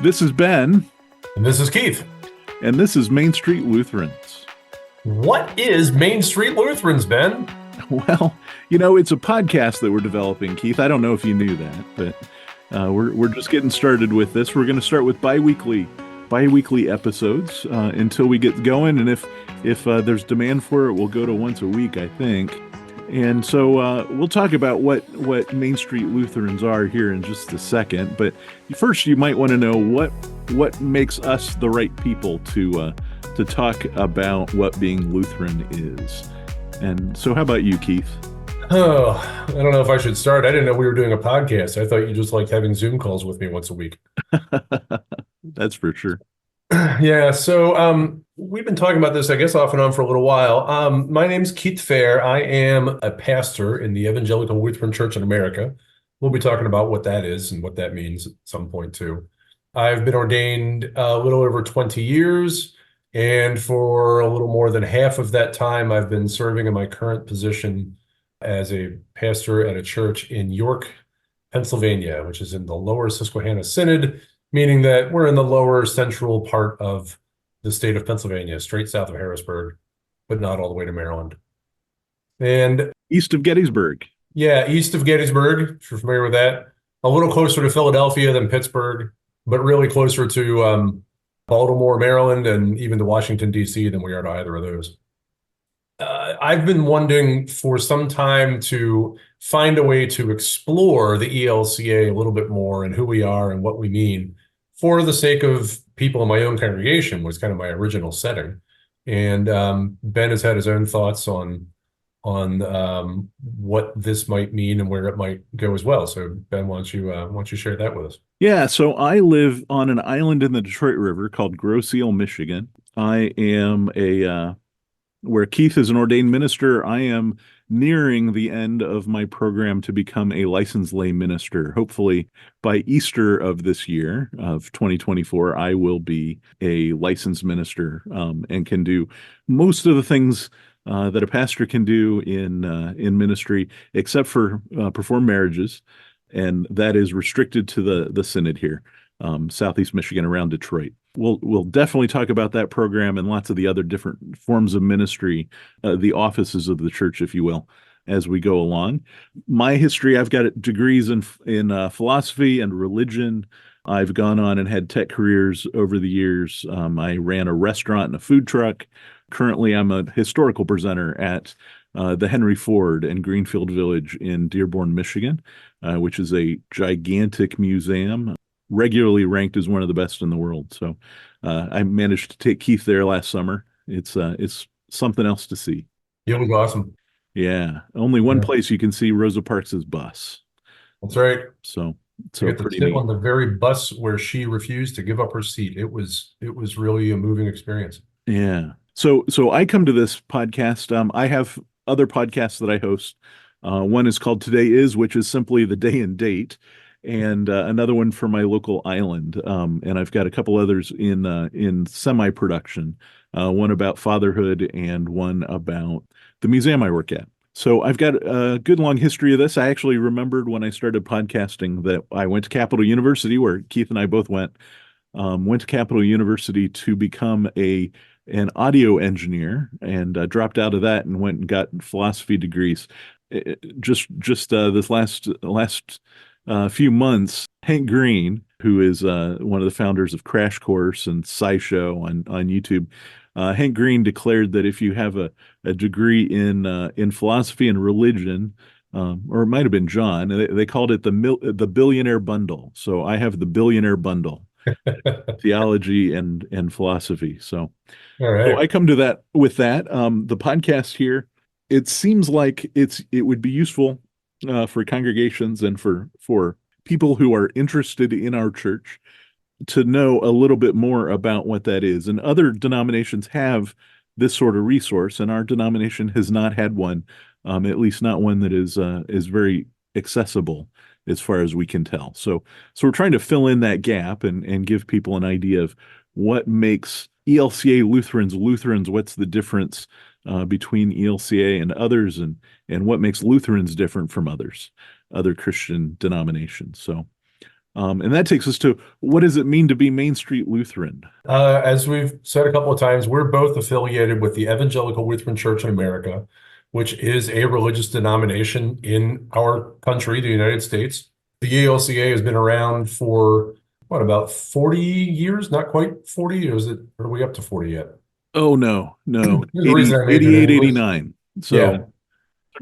This is Ben, And this is Keith. and this is Main Street Lutherans. What is Main Street Lutherans, Ben? Well, it's a podcast that we're developing, Keith. I don't know if you knew that, but we're just getting started with this. We're going to start with bi-weekly episodes until we get going, and if there's demand for it, we'll go to once a week, I think. And so we'll talk about what Main Street Lutherans are here in just a second. But first, you might want to know what makes us the right people to talk about what being Lutheran is. And so how about you, Keith? Oh, I don't know if I should start. I didn't know we were doing a podcast. I thought you just liked having Zoom calls with me once a week. That's for sure. Yeah, so we've been talking about this, I guess, off and on for a little while. My name's Keith Fair. I am a pastor in the Evangelical Lutheran Church in America. We'll be talking about what that is and what that means at some point, too. I've been ordained a little over 20 years, and for a little more than half of that time, I've been serving in my current position as a pastor at a church in York, Pennsylvania, which is in the Lower Susquehanna Synod, meaning that we're in the lower central part of the state of Pennsylvania, straight south of Harrisburg, but not all the way to Maryland. And East of Gettysburg. yeah, east of Gettysburg, if you're familiar with that, a little closer to Philadelphia than Pittsburgh, but really closer to Baltimore, Maryland, and even to Washington, D.C. than we are to either of those. I've been wanting for some time to find a way to explore the ELCA a little bit more and who we are and what we mean for the sake of people in my own congregation was kind of my original setting. And Ben has had his own thoughts on what this might mean and where it might go as well. So Ben, why don't you share that with us? Yeah, so I live on an island in the Detroit River called Grosse Ile, Michigan. I am where Keith is an ordained minister. I am nearing the end of my program to become a licensed lay minister. Hopefully by Easter of this year of 2024, I will be a licensed minister and can do most of the things that a pastor can do in ministry, except for perform marriages, and that is restricted to the synod here, Southeast Michigan, around Detroit. We'll definitely talk about that program and lots of the other different forms of ministry, the offices of the church, if you will, as we go along. My history, I've got degrees in philosophy and religion. I've gone on and had tech careers over the years. I ran a restaurant and a food truck. Currently, I'm a historical presenter at the Henry Ford and Greenfield Village in Dearborn, Michigan, which is a gigantic museum, regularly ranked as one of the best in the world. So I managed to take Keith there last summer. It's something else to see. It was awesome. Yeah, only one Yeah, place you can see Rosa Parks' bus. that's right. So I get to pretty sit neat. on the very bus where she refused to give up her seat. It was really a moving experience. Yeah. So I come to this podcast. I have other podcasts that I host. One is called Today Is, which is simply the day and date, and another one for my local island. And I've got a couple others in semi-production. One about fatherhood and one about the museum I work at. So I've got a good long history of this. I actually remembered when I started podcasting that I went to Capital University, where Keith and I both went. Went to Capital University to become an audio engineer, and dropped out of that and went and got philosophy degrees. Just this last few months, Hank Green, who is one of the founders of Crash Course and SciShow on YouTube, Hank Green declared that if you have a degree in philosophy and religion, or it might have been John, they called it the billionaire bundle. So I have the billionaire bundle, theology and philosophy. So All so right. I come to that with that. The podcast here, it seems like it would be useful for congregations and for people who are interested in our church to know a little bit more about what that is. And other denominations have this sort of resource, and our denomination has not had one, at least not one that is very accessible as far as we can tell. So we're trying to fill in that gap and give people an idea of what makes ELCA Lutherans, what's the difference between ELCA and others, and what makes Lutherans different from other Christian denominations. So And that takes us to, what does it mean to be Main Street Lutheran? As we've said a couple of times, we're both affiliated with the Evangelical Lutheran Church in America, which is a religious denomination in our country, the United States. The ELCA has been around for what, about 40 years? Not quite 40, or is it, are we up to 40 yet? Oh, no, There's a reason 80, I majored in 88, English. 89. Yeah. So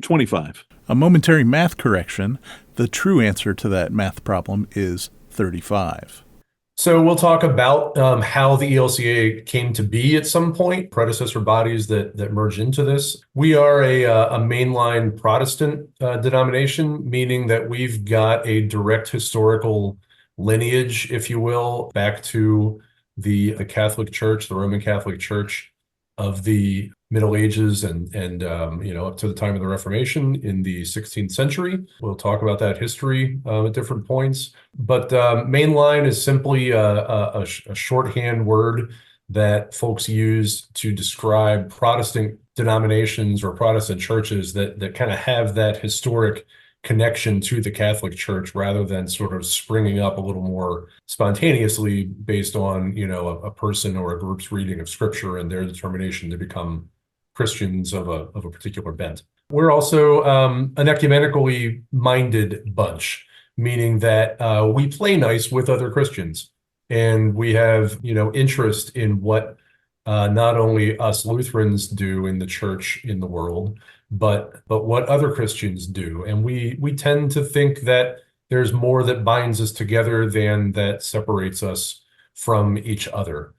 25. A momentary math correction. The true answer to that math problem is 35. So we'll talk about how the ELCA came to be at some point, predecessor bodies that merge into this. We are a mainline Protestant denomination, meaning that we've got a direct historical lineage, if you will, back to the Catholic Church, the Roman Catholic Church of the Middle Ages and up to the time of the Reformation in the 16th century. We'll talk about that history at different points. But mainline is simply a shorthand word that folks use to describe Protestant denominations or Protestant churches that kind of have that historic connection to the Catholic Church rather than sort of springing up a little more spontaneously based on, a person or a group's reading of scripture and their determination to become Christians of a particular bent. We're also an ecumenically minded bunch, meaning that we play nice with other Christians, and we have interest in what not only us Lutherans do in the church in the world, but what other Christians do, and we tend to think that there's more that binds us together than that separates us from each other.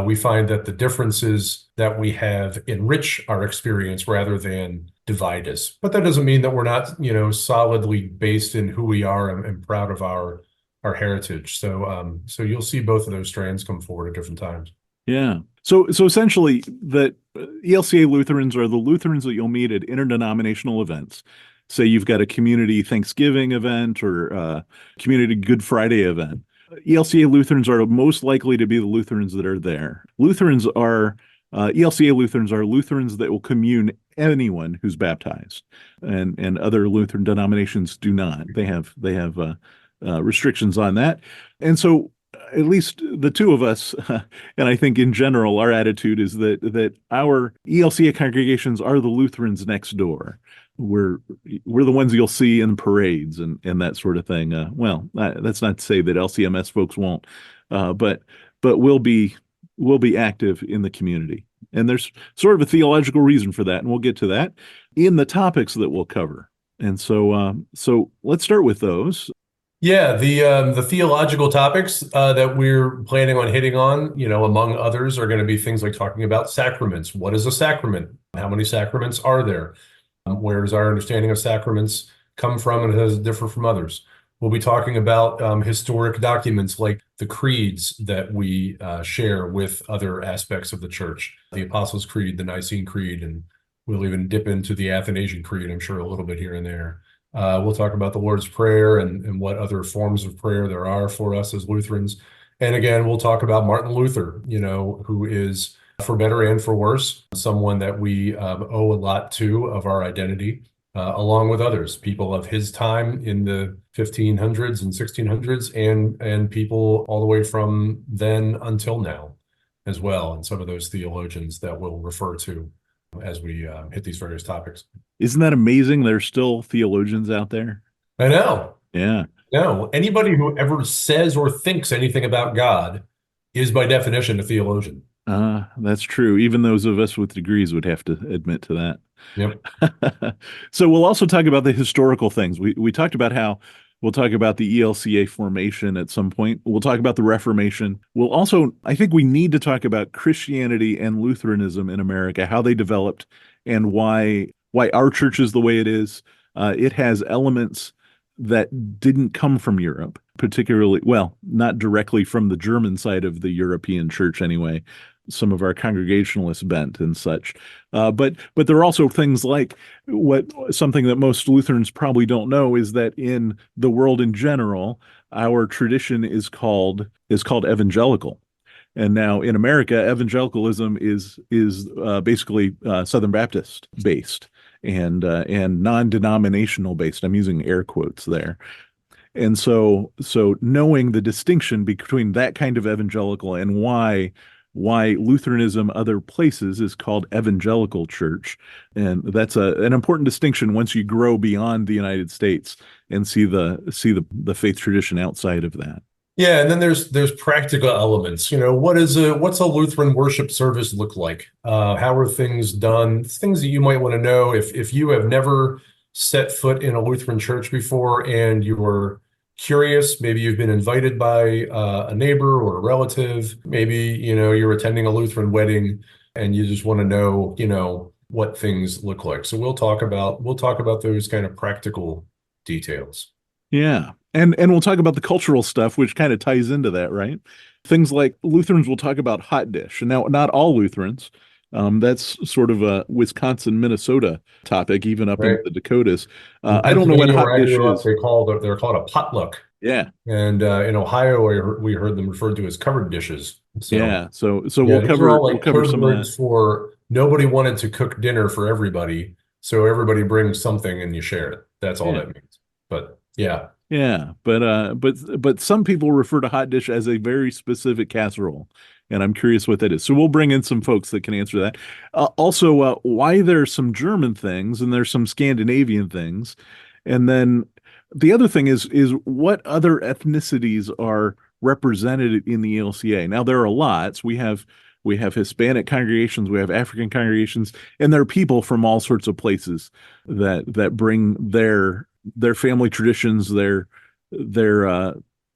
We find that the differences that we have enrich our experience rather than divide us. But that doesn't mean that we're not, solidly based in who we are and proud of our heritage. So you'll see both of those strands come forward at different times. Yeah. So essentially, the ELCA Lutherans are the Lutherans that you'll meet at interdenominational events. Say you've got a community Thanksgiving event or a community Good Friday event. ELCA Lutherans are most likely to be the Lutherans that are there. ELCA Lutherans are Lutherans that will commune anyone who's baptized, and other Lutheran denominations do not. They have restrictions on that, and so at least the two of us, and I think in general, our attitude is that our ELCA congregations are the Lutherans next door. We're the ones you'll see in parades and that sort of thing. That's not to say that LCMS folks won't, but we'll be active in the community. And there's sort of a theological reason for that, and we'll get to that in the topics that we'll cover. And so let's start with those. Yeah, the theological topics that we're planning on hitting on, among others, are going to be things like talking about sacraments. What is a sacrament? How many sacraments are there? Where does our understanding of sacraments come from, and how does it differ from others? We'll be talking about historic documents like the creeds that we share with other aspects of the church, the Apostles' Creed, the Nicene Creed, and we'll even dip into the Athanasian Creed, I'm sure, a little bit here and there. We'll talk about the Lord's Prayer and what other forms of prayer there are for us as Lutherans. And again, we'll talk about Martin Luther, who is, for better and for worse, someone that we owe a lot to of our identity, along with others, people of his time in the 1500s and 1600s, and people all the way from then until now as well, and some of those theologians that we'll refer to as we hit these various topics. Isn't that amazing? There's still theologians out there. I know. Yeah. No, anybody who ever says or thinks anything about God is by definition a theologian. That's true. Even those of us with degrees would have to admit to that. Yep. So we'll also talk about the historical things. We talked about how we'll talk about the ELCA formation at some point. We'll talk about the Reformation. We'll also, I think we need to talk about Christianity and Lutheranism in America, how they developed and why our church is the way it is. It has elements that didn't come from Europe, particularly, well, not directly from the German side of the European church anyway, some of our Congregationalist bent and such. But there are also things like something that most Lutherans probably don't know is that in the world in general, our tradition is called evangelical. And now in America, evangelicalism is basically Southern Baptist based and non-denominational based. I'm using air quotes there. And so knowing the distinction between that kind of evangelical and why Lutheranism other places is called evangelical church. And that's an important distinction once you grow beyond the United States and see the faith tradition outside of that. Yeah, and then there's practical elements. What's a Lutheran worship service look like? How are things done? Things that you might want to know if you have never set foot in a Lutheran church before and you're curious. Maybe you've been invited by a neighbor or a relative. Maybe you're attending a Lutheran wedding and you just want to know what things look like. So we'll talk about those kind of practical details. Yeah. And we'll talk about the cultural stuff, which kind of ties into that, right? Things like Lutherans will talk about hot dish. And now, not all Lutherans. That's sort of a Wisconsin, Minnesota topic, even up in Right. the Dakotas. In I don't know what Pennsylvania, hot where I dish grew up, is. they're called a potluck. Yeah. And in Ohio, we heard them referred to as covered dishes. So Yeah. So yeah, we'll those are all we'll like cover code some of that. words for nobody wanted to cook dinner for everybody, so everybody brings something and you share it. That's all Yeah. that means. But yeah, Yeah, but some people refer to hot dish as a very specific casserole, and I'm curious what that is. So we'll bring in some folks that can answer that. Also, why there's some German things and there's some Scandinavian things, and then the other thing is what other ethnicities are represented in the ELCA. Now there are lots. We have Hispanic congregations, we have African congregations, and there are people from all sorts of places that bring their family traditions, their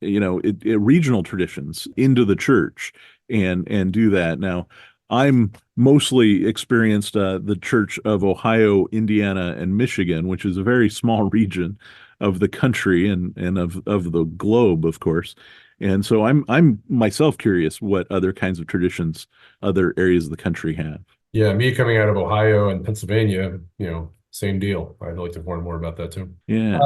regional traditions into the church and do that. Now, I'm mostly experienced the Church of Ohio, Indiana, and Michigan, which is a very small region of the country and of the globe, of course. And so I'm myself curious what other kinds of traditions other areas of the country have. yeah, me coming out of Ohio and Pennsylvania, same deal. I'd like to learn more about that too. Yeah.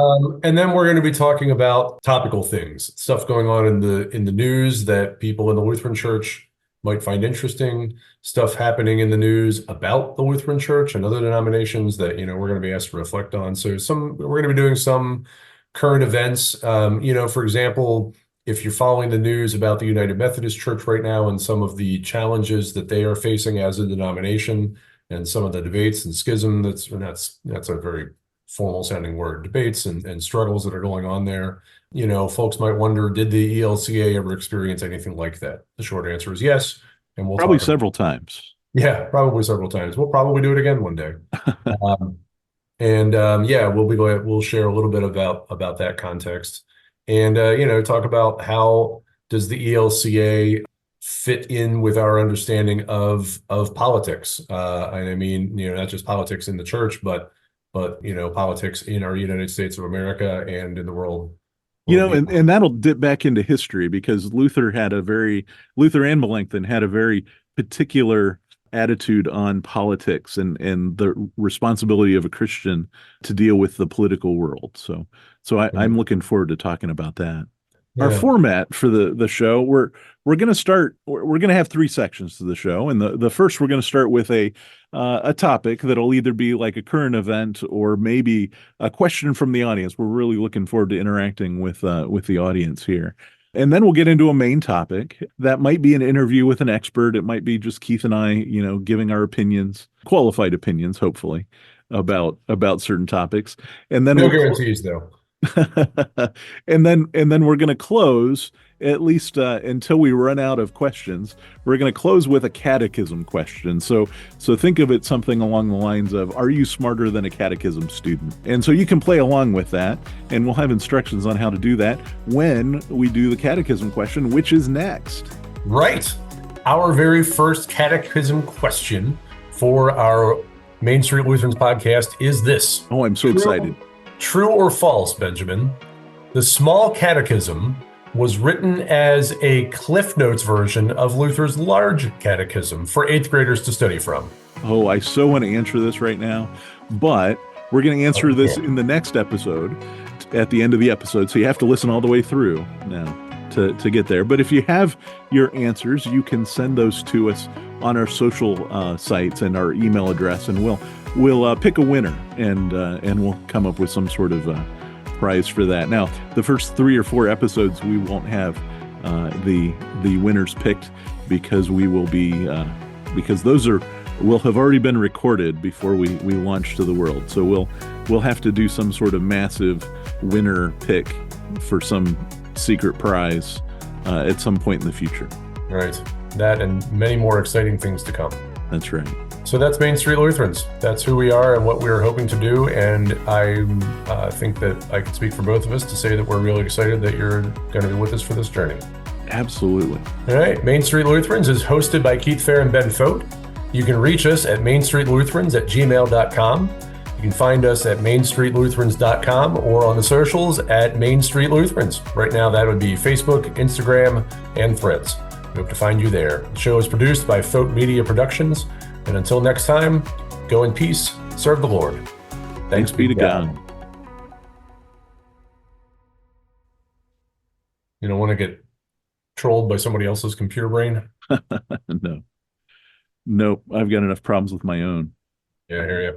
And then we're going to be talking about topical things, stuff going on in the news that people in the Lutheran Church might find interesting, stuff happening in the news about the Lutheran Church and other denominations that we're going to be asked to reflect on. So we're going to be doing some current events. For example, if you're following the news about the United Methodist Church right now and some of the challenges that they are facing as a denomination and some of the debates and schism, that's a very formal sounding word, debates and struggles that are going on there. Folks might wonder, did the ELCA ever experience anything like that? The short answer is yes. And we'll Probably talk several times. yeah, probably several times. We'll probably do it again one day. Yeah, we'll share a little bit about that context and talk about how does the ELCA fit in with our understanding of politics. And I mean, not just politics in the church, but politics in our United States of America and in the world. And that'll dip back into history because Luther and Melanchthon had a very particular attitude on politics and the responsibility of a Christian to deal with the political world. So I'm looking forward to talking about that. Our format for the show, we're going to have three sections to the show. And the first, we're going to start with a topic that'll either be like a current event or maybe a question from the audience. We're really looking forward to interacting with the audience here. And then we'll get into a main topic that might be an interview with an expert. It might be just Keith and I, giving our opinions, qualified opinions, hopefully, about certain topics. And then no guarantees though. and then we're going to close, at least until we run out of questions. We're going to close with a catechism question. So think of it something along the lines of, are you smarter than a catechism student? And so you can play along with that, and we'll have instructions on how to do that when we do the catechism question, which is next. Right. Our very first catechism question for our Main Street Lutherans podcast is this. Oh, I'm so excited. True or false, Benjamin? The Small Catechism was written as a Cliff Notes version of Luther's Large Catechism for 8th graders to study from. Oh, I so want to answer this right now, but we're going to answer this in the next episode, at the end of the episode. So you have to listen all the way through now to get there. But if you have your answers, you can send those to us on our social sites and our email address, and we'll pick a winner and we'll come up with some sort of prize for that. Now, the first 3 or 4 episodes, we won't have the winners picked because we will be because those will have already been recorded before we launch to the world. So we'll have to do some sort of massive winner pick for some secret prize at some point in the future. Right. That and many more exciting things to come. That's right. So that's Main Street Lutherans. That's who we are and what we're hoping to do. And I think that I can speak for both of us to say that we're really excited that you're going to be with us for this journey. Absolutely. All right. Main Street Lutherans is hosted by Keith Fair and Ben Fote. You can reach us at mainstreetlutherans@gmail.com. You can find us at mainstreetlutherans.com or on the socials at Main Street Lutherans. Right now, that would be Facebook, Instagram, and Threads. We hope to find you there. The show is produced by Fote Media Productions. And until next time, go in peace, serve the Lord. Thanks be to God. You don't want to get trolled by somebody else's computer brain? No. Nope. I've got enough problems with my own. Yeah, I hear you.